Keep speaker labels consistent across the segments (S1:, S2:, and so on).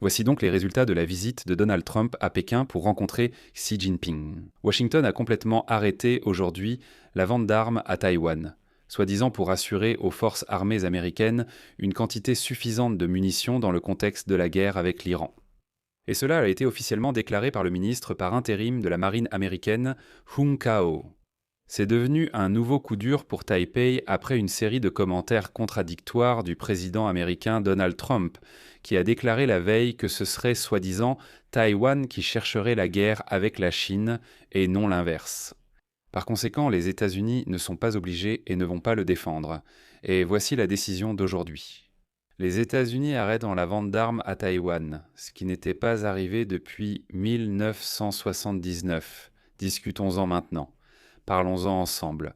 S1: Voici donc les résultats de la visite de Donald Trump à Pékin pour rencontrer Xi Jinping. Washington a complètement arrêté aujourd'hui la vente d'armes à Taïwan, soi-disant pour assurer aux forces armées américaines une quantité suffisante de munitions dans le contexte de la guerre avec l'Iran. Et cela a été officiellement déclaré par le ministre par intérim de la marine américaine, Hung Kao. C'est devenu un nouveau coup dur pour Taipei après une série de commentaires contradictoires du président américain Donald Trump, qui a déclaré la veille que ce serait soi-disant Taïwan qui chercherait la guerre avec la Chine et non l'inverse. Par conséquent, les États-Unis ne sont pas obligés et ne vont pas le défendre. Et voici la décision d'aujourd'hui. Les États-Unis arrêtent la vente d'armes à Taïwan, ce qui n'était pas arrivé depuis 1979. Discutons-en maintenant. Parlons-en ensemble.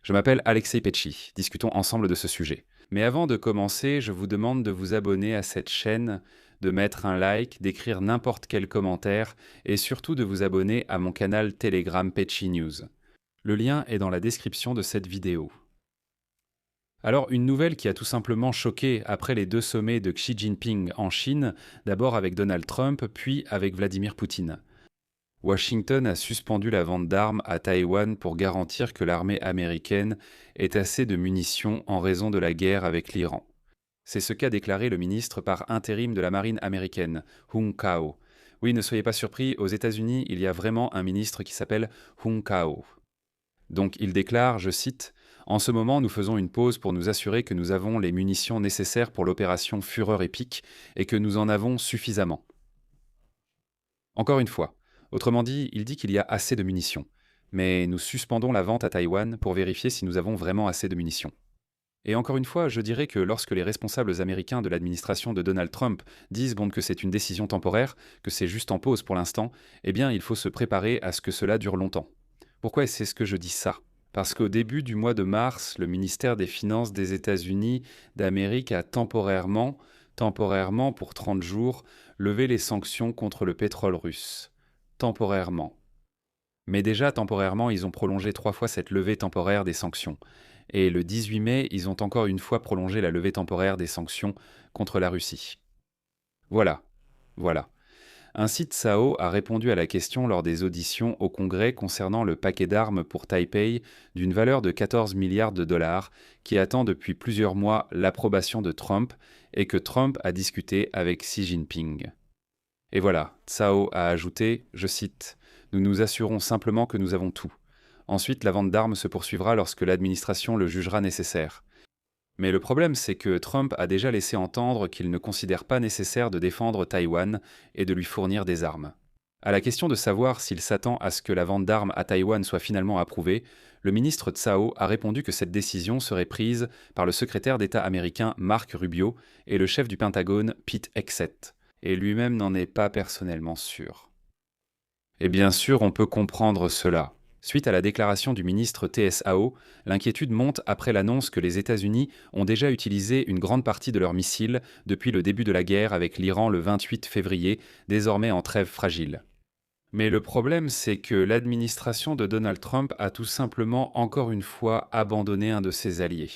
S1: Je m'appelle Alexei Petchy, discutons ensemble de ce sujet. Mais avant de commencer, je vous demande de vous abonner à cette chaîne, de mettre un like, d'écrire n'importe quel commentaire et surtout de vous abonner à mon canal Telegram Petchy News. Le lien est dans la description de cette vidéo. Alors, une nouvelle qui a tout simplement choqué après les deux sommets de Xi Jinping en Chine, d'abord avec Donald Trump, puis avec Vladimir Poutine. Washington a suspendu la vente d'armes à Taïwan pour garantir que l'armée américaine ait assez de munitions en raison de la guerre avec l'Iran. C'est ce qu'a déclaré le ministre par intérim de la marine américaine, Hung Kao. Oui, ne soyez pas surpris, aux États-Unis, il y a vraiment un ministre qui s'appelle Hung Kao. Donc il déclare, je cite, « En ce moment, nous faisons une pause pour nous assurer que nous avons les munitions nécessaires pour l'opération Fureur épique et que nous en avons suffisamment. » Encore une fois, autrement dit, il dit qu'il y a assez de munitions. Mais nous suspendons la vente à Taïwan pour vérifier si nous avons vraiment assez de munitions. Et encore une fois, je dirais que lorsque les responsables américains de l'administration de Donald Trump disent que c'est une décision temporaire, que c'est juste en pause pour l'instant, eh bien il faut se préparer à ce que cela dure longtemps. Pourquoi est-ce que je dis ça ? Parce qu'au début du mois de mars, le ministère des Finances des États-Unis d'Amérique a temporairement pour 30 jours, levé les sanctions contre le pétrole russe. Temporairement. Mais déjà, temporairement, ils ont prolongé 3 fois cette levée temporaire des sanctions. Et le 18 mai, ils ont encore une fois prolongé la levée temporaire des sanctions contre la Russie. Voilà. Ainsi, Tsao a répondu à la question lors des auditions au Congrès concernant le paquet d'armes pour Taipei d'une valeur de 14 milliards de dollars qui attend depuis plusieurs mois l'approbation de Trump et que Trump a discuté avec Xi Jinping. Et voilà, Tsao a ajouté, je cite, « Nous nous assurons simplement que nous avons tout. Ensuite, la vente d'armes se poursuivra lorsque l'administration le jugera nécessaire. » Mais le problème, c'est que Trump a déjà laissé entendre qu'il ne considère pas nécessaire de défendre Taïwan et de lui fournir des armes. À la question de savoir s'il s'attend à ce que la vente d'armes à Taïwan soit finalement approuvée, le ministre Tsao a répondu que cette décision serait prise par le secrétaire d'État américain Mark Rubio et le chef du Pentagone Pete Hegseth, et lui-même n'en est pas personnellement sûr. Et bien sûr, on peut comprendre cela. Suite à la déclaration du ministre TSAO, l'inquiétude monte après l'annonce que les États-Unis ont déjà utilisé une grande partie de leurs missiles depuis le début de la guerre avec l'Iran le 28 février, désormais en trêve fragile. Mais le problème, c'est que l'administration de Donald Trump a tout simplement encore une fois abandonné un de ses alliés.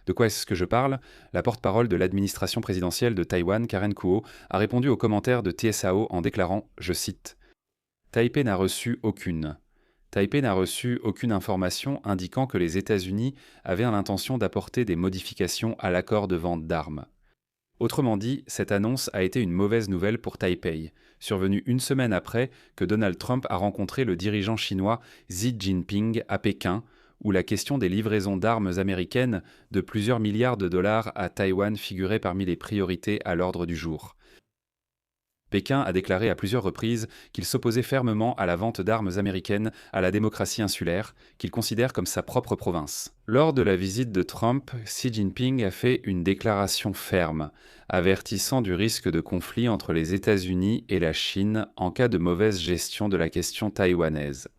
S1: De quoi est-ce que je parle ? La porte-parole de l'administration présidentielle de Taïwan, Karen Kuo, a répondu aux commentaires de TSAO en déclarant, je cite, « Taipei n'a reçu aucune information indiquant que les États-Unis avaient l'intention d'apporter des modifications à l'accord de vente d'armes. » Autrement dit, cette annonce a été une mauvaise nouvelle pour Taipei, survenue une semaine après que Donald Trump a rencontré le dirigeant chinois Xi Jinping à Pékin, où la question des livraisons d'armes américaines de plusieurs milliards de dollars à Taïwan figurait parmi les priorités à l'ordre du jour. Pékin a déclaré à plusieurs reprises qu'il s'opposait fermement à la vente d'armes américaines à la démocratie insulaire, qu'il considère comme sa propre province. Lors de la visite de Trump, Xi Jinping a fait une déclaration ferme, avertissant du risque de conflit entre les États-Unis et la Chine en cas de mauvaise gestion de la question taïwanaise.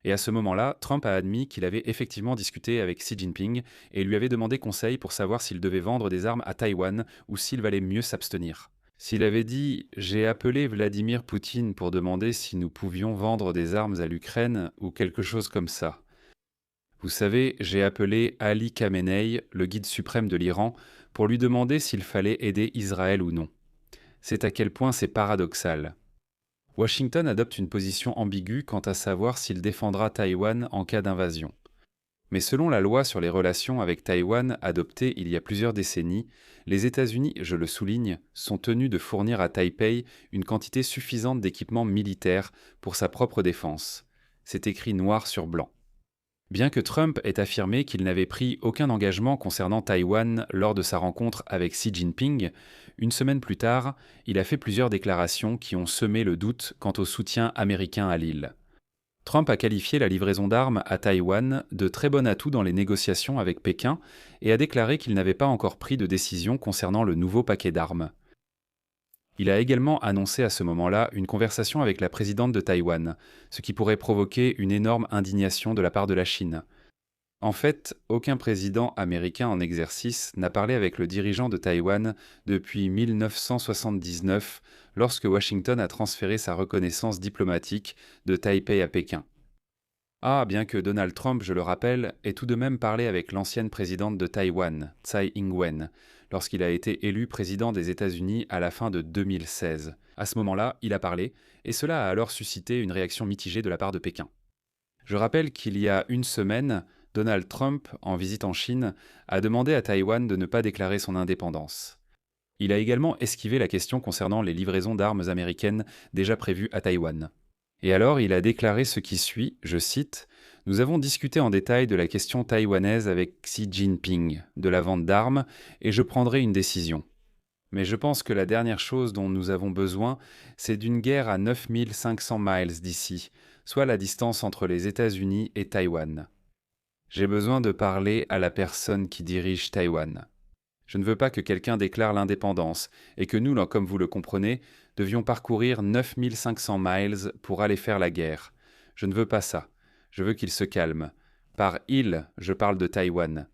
S1: Et à ce moment-là, Trump a admis qu'il avait effectivement discuté avec Xi Jinping et lui avait demandé conseil pour savoir s'il devait vendre des armes à Taïwan ou s'il valait mieux s'abstenir. S'il avait dit « J'ai appelé Vladimir Poutine pour demander si nous pouvions vendre des armes à l'Ukraine » ou quelque chose comme ça. Vous savez, j'ai appelé Ali Khamenei, le guide suprême de l'Iran, pour lui demander s'il fallait aider Israël ou non. C'est à quel point c'est paradoxal. Washington adopte une position ambiguë quant à savoir s'il défendra Taïwan en cas d'invasion. Mais selon la loi sur les relations avec Taïwan adoptée il y a plusieurs décennies, les États-Unis, je le souligne, sont tenus de fournir à Taipei une quantité suffisante d'équipements militaires pour sa propre défense. C'est écrit noir sur blanc. Bien que Trump ait affirmé qu'il n'avait pris aucun engagement concernant Taïwan lors de sa rencontre avec Xi Jinping, une semaine plus tard, il a fait plusieurs déclarations qui ont semé le doute quant au soutien américain à l'île. Trump a qualifié la livraison d'armes à Taïwan de très bon atout dans les négociations avec Pékin et a déclaré qu'il n'avait pas encore pris de décision concernant le nouveau paquet d'armes. Il a également annoncé à ce moment-là une conversation avec la présidente de Taïwan, ce qui pourrait provoquer une énorme indignation de la part de la Chine. En fait, aucun président américain en exercice n'a parlé avec le dirigeant de Taïwan depuis 1979, lorsque Washington a transféré sa reconnaissance diplomatique de Taipei à Pékin. Ah, bien que Donald Trump, je le rappelle, ait tout de même parlé avec l'ancienne présidente de Taïwan, Tsai Ing-wen, lorsqu'il a été élu président des États-Unis à la fin de 2016. À ce moment-là, il a parlé, et cela a alors suscité une réaction mitigée de la part de Pékin. Je rappelle qu'il y a une semaine, Donald Trump, en visite en Chine, a demandé à Taïwan de ne pas déclarer son indépendance. Il a également esquivé la question concernant les livraisons d'armes américaines déjà prévues à Taïwan. Et alors, il a déclaré ce qui suit, je cite, « Nous avons discuté en détail de la question taïwanaise avec Xi Jinping, de la vente d'armes, et je prendrai une décision. Mais je pense que la dernière chose dont nous avons besoin, c'est d'une guerre à 9500 miles d'ici, soit la distance entre les États-Unis et Taïwan. J'ai besoin de parler à la personne qui dirige Taïwan. Je ne veux pas que quelqu'un déclare l'indépendance et que nous, comme vous le comprenez, devions parcourir 9500 miles pour aller faire la guerre. Je ne veux pas ça. Je veux qu'il se calme. Par il, je parle de Taïwan. »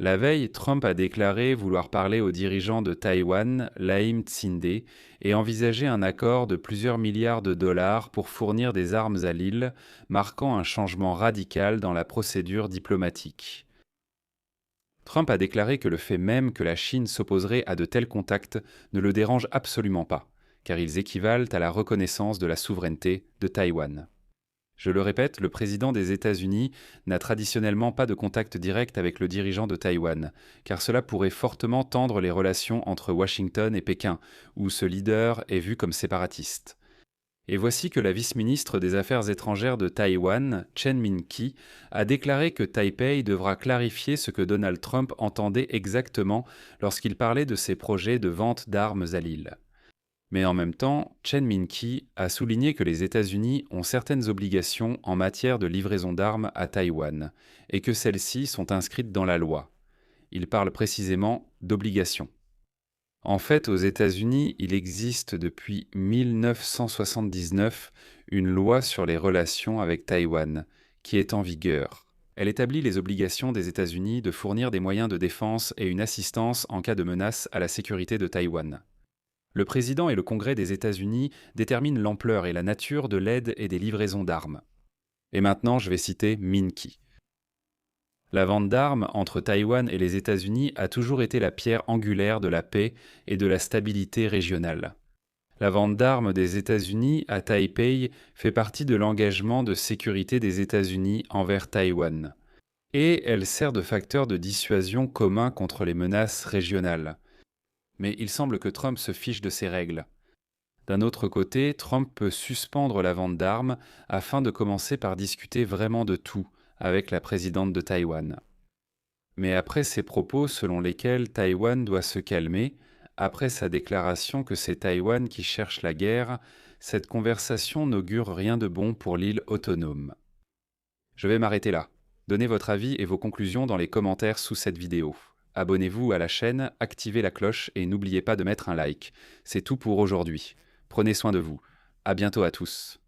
S1: La veille, Trump a déclaré vouloir parler aux dirigeants de Taïwan, Lam Tsinde, et envisager un accord de plusieurs milliards de dollars pour fournir des armes à l'île, marquant un changement radical dans la procédure diplomatique. Trump a déclaré que le fait même que la Chine s'opposerait à de tels contacts ne le dérange absolument pas, car ils équivalent à la reconnaissance de la souveraineté de Taïwan. Je le répète, le président des États-Unis n'a traditionnellement pas de contact direct avec le dirigeant de Taïwan, car cela pourrait fortement tendre les relations entre Washington et Pékin, où ce leader est vu comme séparatiste. Et voici que la vice-ministre des Affaires étrangères de Taïwan, Chen Min-ki, a déclaré que Taipei devra clarifier ce que Donald Trump entendait exactement lorsqu'il parlait de ses projets de vente d'armes à l'île. Mais en même temps, Chen Min-ki a souligné que les États-Unis ont certaines obligations en matière de livraison d'armes à Taïwan, et que celles-ci sont inscrites dans la loi. Il parle précisément d'obligations. En fait, aux États-Unis, il existe depuis 1979 une loi sur les relations avec Taïwan, qui est en vigueur. Elle établit les obligations des États-Unis de fournir des moyens de défense et une assistance en cas de menace à la sécurité de Taïwan. Le président et le Congrès des États-Unis déterminent l'ampleur et la nature de l'aide et des livraisons d'armes. Et maintenant, je vais citer Min-ki. La vente d'armes entre Taïwan et les États-Unis a toujours été la pierre angulaire de la paix et de la stabilité régionale. La vente d'armes des États-Unis à Taipei fait partie de l'engagement de sécurité des États-Unis envers Taïwan. Et elle sert de facteur de dissuasion commun contre les menaces régionales. Mais il semble que Trump se fiche de ces règles. D'un autre côté, Trump peut suspendre la vente d'armes afin de commencer par discuter vraiment de tout avec la présidente de Taïwan. Mais après ses propos selon lesquels Taïwan doit se calmer, après sa déclaration que c'est Taïwan qui cherche la guerre, cette conversation n'augure rien de bon pour l'île autonome. Je vais m'arrêter là. Donnez votre avis et vos conclusions dans les commentaires sous cette vidéo. Abonnez-vous à la chaîne, activez la cloche et n'oubliez pas de mettre un like. C'est tout pour aujourd'hui. Prenez soin de vous. À bientôt à tous.